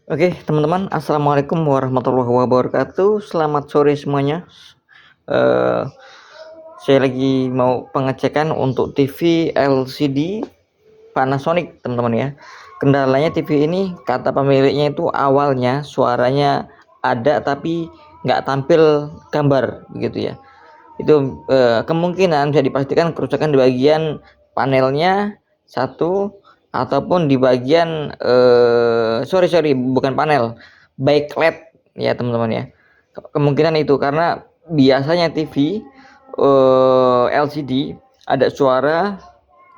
Oke, teman-teman, assalamualaikum warahmatullahi wabarakatuh. Selamat sore semuanya. Eh, saya lagi mau pengecekan untuk TV LCD Panasonic, teman-teman ya. Kendalanya TV ini, kata pemiliknya itu awalnya suaranya ada tapi nggak tampil gambar, gitu ya. Itu kemungkinan bisa dipastikan kerusakan di bagian panelnya satu, ataupun di bagian sorry bukan panel, backlight ya teman-teman ya. Kemungkinan itu karena biasanya TV LCD ada suara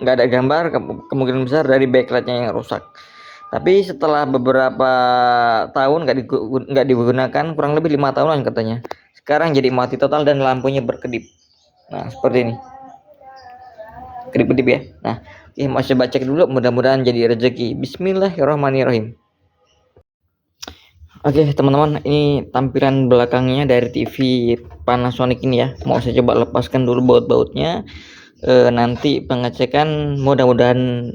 nggak ada gambar, kemungkinan besar dari backlightnya yang rusak. Tapi setelah beberapa tahun nggak digunakan, kurang lebih 5 tahunan katanya, sekarang jadi mati total dan lampunya berkedip. Nah, seperti ini, kedip-kedip ya. Nah, oke, mau coba cek dulu, mudah-mudahan jadi rezeki. Bismillahirrahmanirrahim. Oke, teman-teman, ini tampilan belakangnya dari TV Panasonic ini ya. Mau saya coba lepaskan dulu baut-bautnya. Nanti pengecekan mudah-mudahan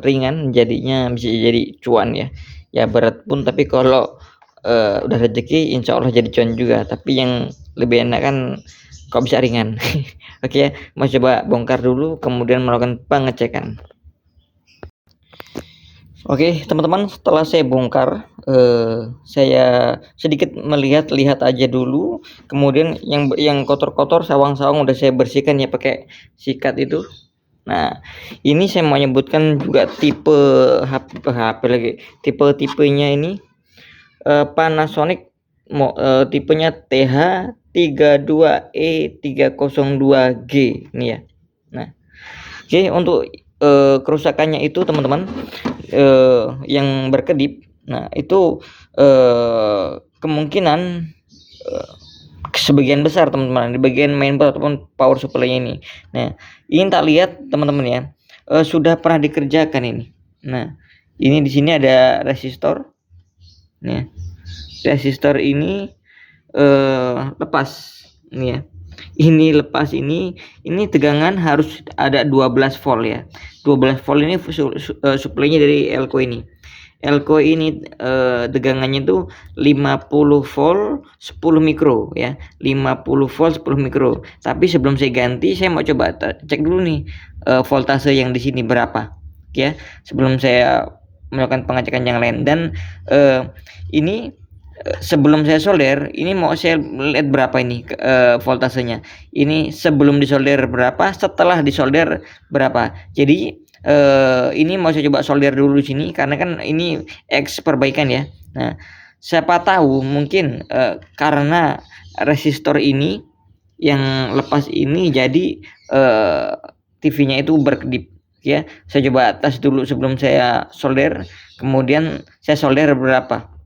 ringan, jadinya bisa jadi cuan ya. Ya berat pun, tapi kalau udah rezeki insya Allah jadi cuan juga. Tapi yang lebih enak kan kok bisa ringan. Oke ya, mau coba bongkar dulu kemudian melakukan pengecekan. Oke teman-teman, setelah saya bongkar, saya sedikit lihat aja dulu. Kemudian yang kotor-kotor, sawang-sawang udah saya bersihkan ya pakai sikat itu. Nah, ini saya mau menyebutkan juga tipe HP lagi. Tipe-tipenya ini Panasonic, tipenya TH32E302G ini ya. Nah, oke, untuk kerusakannya itu teman-teman, yang berkedip. Nah, itu kemungkinan sebagian besar teman-teman di bagian mainboard ataupun power supply ini. Nah, ini tak lihat teman-teman ya, sudah pernah dikerjakan ini. Nah, ini di sini ada resistor. Nah, resistor ini lepas ini ya. Ini lepas, ini tegangan harus ada 12 volt ya. 12 volt ini suplainya dari elko ini. Elko ini tegangannya itu 50 volt 10 mikro ya. 50 volt 10 mikro. Tapi sebelum saya ganti, saya mau coba cek dulu nih voltase yang di sini berapa ya, sebelum saya melakukan pengecekan yang lain. Dan ini sebelum saya solder, ini mau saya lihat berapa ini voltasenya. Ini sebelum disolder berapa, setelah disolder berapa. Jadi ini mau saya coba solder dulu di sini karena kan ini X perbaikan ya. Nah, siapa tahu mungkin karena resistor ini yang lepas ini jadi TV-nya itu berkedip ya. Saya coba tes dulu sebelum saya solder, kemudian saya solder berapa.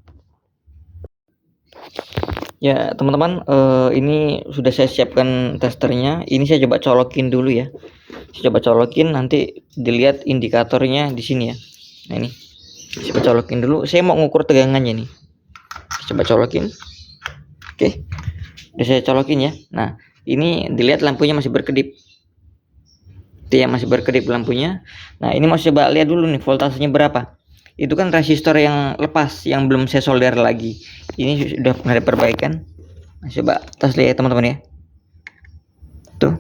Ya teman-teman, ini sudah saya siapkan testernya. Ini saya coba colokin dulu ya. Saya coba colokin, nanti dilihat indikatornya di sini ya. Nah ini, saya coba colokin dulu. Saya mau ngukur tegangannya nih. Saya coba colokin. Oke, udah saya colokin ya. Nah ini dilihat lampunya masih berkedip. Itu ya, masih berkedip lampunya. Nah ini mau coba lihat dulu nih voltasenya berapa. Itu kan resistor yang lepas yang belum saya solder lagi. Ini sudah pernah ada perbaikan. Nah, coba tes lihat teman-teman ya. Tuh,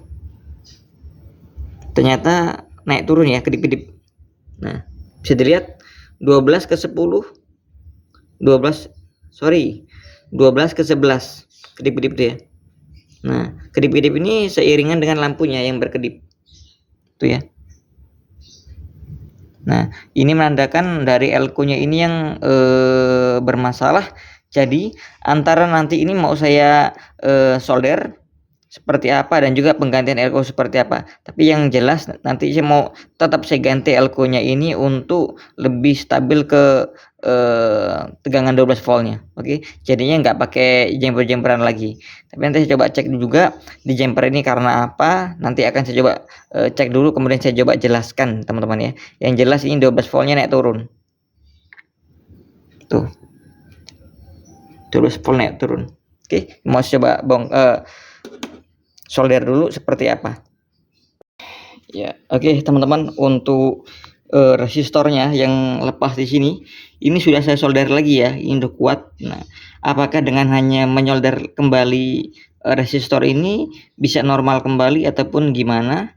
ternyata naik turun ya, kedip-kedip. Nah, bisa dilihat 12 ke 10, 12 ke 11 kedip-kedip tuh ya. Nah, kedip-kedip ini seiringan dengan lampunya yang berkedip tuh ya. Nah, ini menandakan dari elko-nya ini yang bermasalah. Jadi antara nanti ini mau saya solder seperti apa dan juga penggantian elko seperti apa. Tapi yang jelas nanti saya mau tetap saya ganti elko-nya ini untuk lebih stabil ke tegangan 12 voltnya. Oke, jadinya nggak pakai jumper-jumperan lagi. Tapi nanti saya coba cek juga di jumper ini karena apa. Nanti akan saya coba cek dulu, kemudian saya coba jelaskan teman-teman ya. Yang jelas ini 12 voltnya naik turun. Tuh, 12 volt naik turun. Oke, mau coba solder dulu seperti apa ya. Oke teman-teman, untuk resistornya yang lepas di sini, ini sudah saya solder lagi ya, ini udah kuat. Nah, apakah dengan hanya menyolder kembali resistor ini bisa normal kembali ataupun gimana?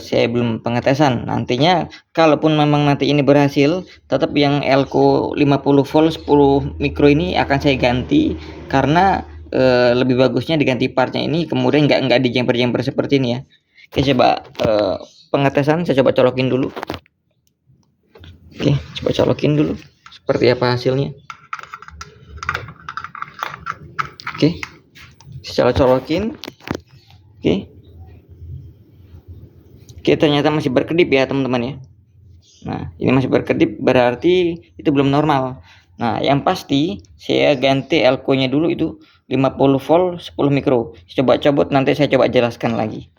Saya belum pengetesan. Nantinya kalaupun memang nanti ini berhasil, tetap yang elko 50 volt 10 mikro ini akan saya ganti karena lebih bagusnya diganti partnya ini, kemudian nggak di jumper seperti ini ya. Oke, coba pengetesan saya coba colokin dulu. Oke, coba colokin dulu seperti apa hasilnya. Oke, saya colokin. Oke. Oke, ternyata masih berkedip ya teman-teman ya. Nah, ini masih berkedip berarti itu belum normal. Nah, yang pasti saya ganti elko-nya dulu itu 50 volt 10 mikro. Coba cabut, nanti saya coba jelaskan lagi.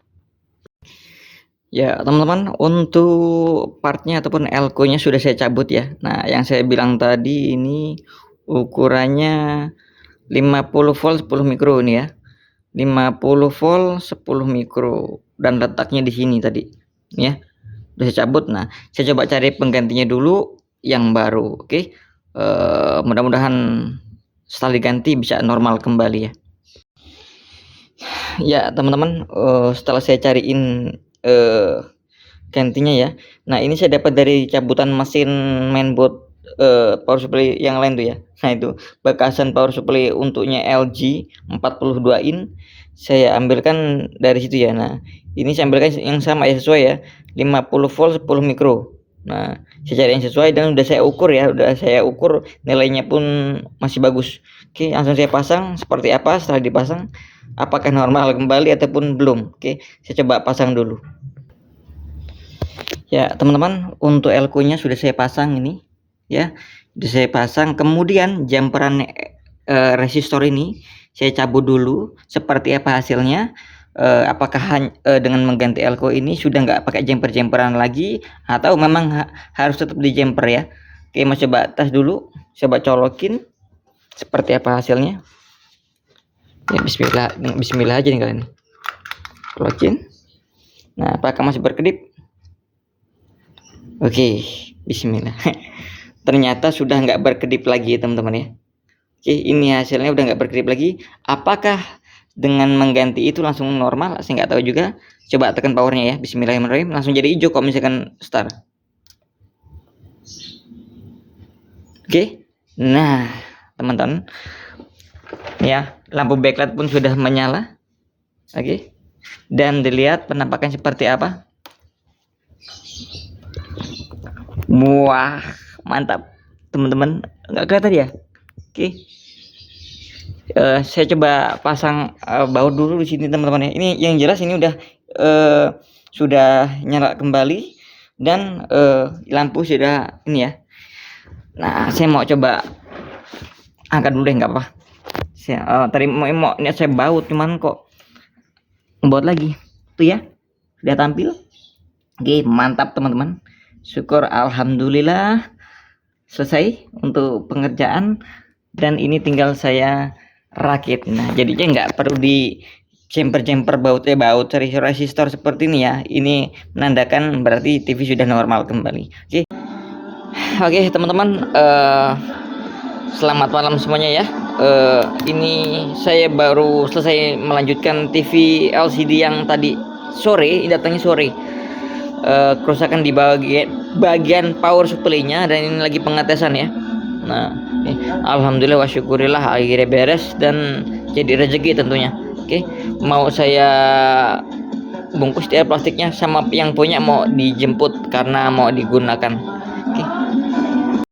Ya, teman-teman, untuk partnya ataupun elko-nya sudah saya cabut ya. Nah, yang saya bilang tadi ini ukurannya 50 volt 10 mikro ini ya. 50 volt 10 mikro dan letaknya di sini tadi ya, udah saya cabut. Nah, saya coba cari penggantinya dulu yang baru. Oke, mudah-mudahan setelah diganti bisa normal kembali ya. Ya teman-teman, setelah saya cariin gantinya ya, nah ini saya dapat dari cabutan mesin mainboard power supply yang lain tuh ya. Nah, itu bekasan power supply untuknya LG 42 in saya ambilkan dari situ ya. Nah, ini saya ambilkan yang sama ya, sesuai ya, 50 volt 10 mikro. Nah, saya cari yang sesuai dan udah saya ukur ya, nilainya pun masih bagus. Oke, langsung saya pasang. Seperti apa setelah dipasang, apakah normal kembali ataupun belum? Oke, saya coba pasang dulu. Ya teman-teman, untuk elko-nya sudah saya pasang ini ya, sudah saya pasang. Kemudian jumperan resistor ini saya cabut dulu. Seperti apa hasilnya? Apakah dengan mengganti elko ini sudah nggak pakai jumperan lagi atau memang harus tetap di jumper ya? Oke, mau coba tes dulu, coba colokin seperti apa hasilnya ya. Bismillah aja nih kalian, colokin. Nah, apakah masih berkedip? Oke, bismillah. Ternyata sudah nggak berkedip lagi ya teman-teman ya. Oke, ini hasilnya udah nggak berkedip lagi. Apakah dengan mengganti itu langsung normal? Saya nggak tahu juga. Coba tekan powernya ya, bismillahirrahmanirrahim. Langsung jadi hijau kalau misalkan start. Oke, nah teman-teman ya, lampu backlight pun sudah menyala. Oke, dan dilihat penampakan seperti apa. Wah, mantap teman-teman, nggak kelihatan ya. Oke, saya coba pasang baut dulu di sini teman-teman ya. Ini yang jelas ini sudah nyala kembali dan lampu sudah ini ya. Nah, saya mau coba angkat dulu deh, nggak apa. Tadi mau niat saya baut, cuman kok baut lagi tuh ya, sudah tampil. Oke, mantap teman-teman, syukur alhamdulillah selesai untuk pengerjaan dan ini tinggal saya rakit. Nah, jadinya nggak perlu di jumper baut resistor seperti ini ya. Ini menandakan berarti TV sudah normal kembali. Oke teman-teman, selamat malam semuanya ya. Ini saya baru selesai melanjutkan TV LCD yang tadi sore, datangnya sore. Kerusakan di bagian power supply-nya dan ini lagi pengetesan ya. Nah, alhamdulillah wa syukurillah akhirnya beres dan jadi rezeki tentunya. Oke, mau saya bungkus dia plastiknya, sama yang punya mau dijemput karena mau digunakan.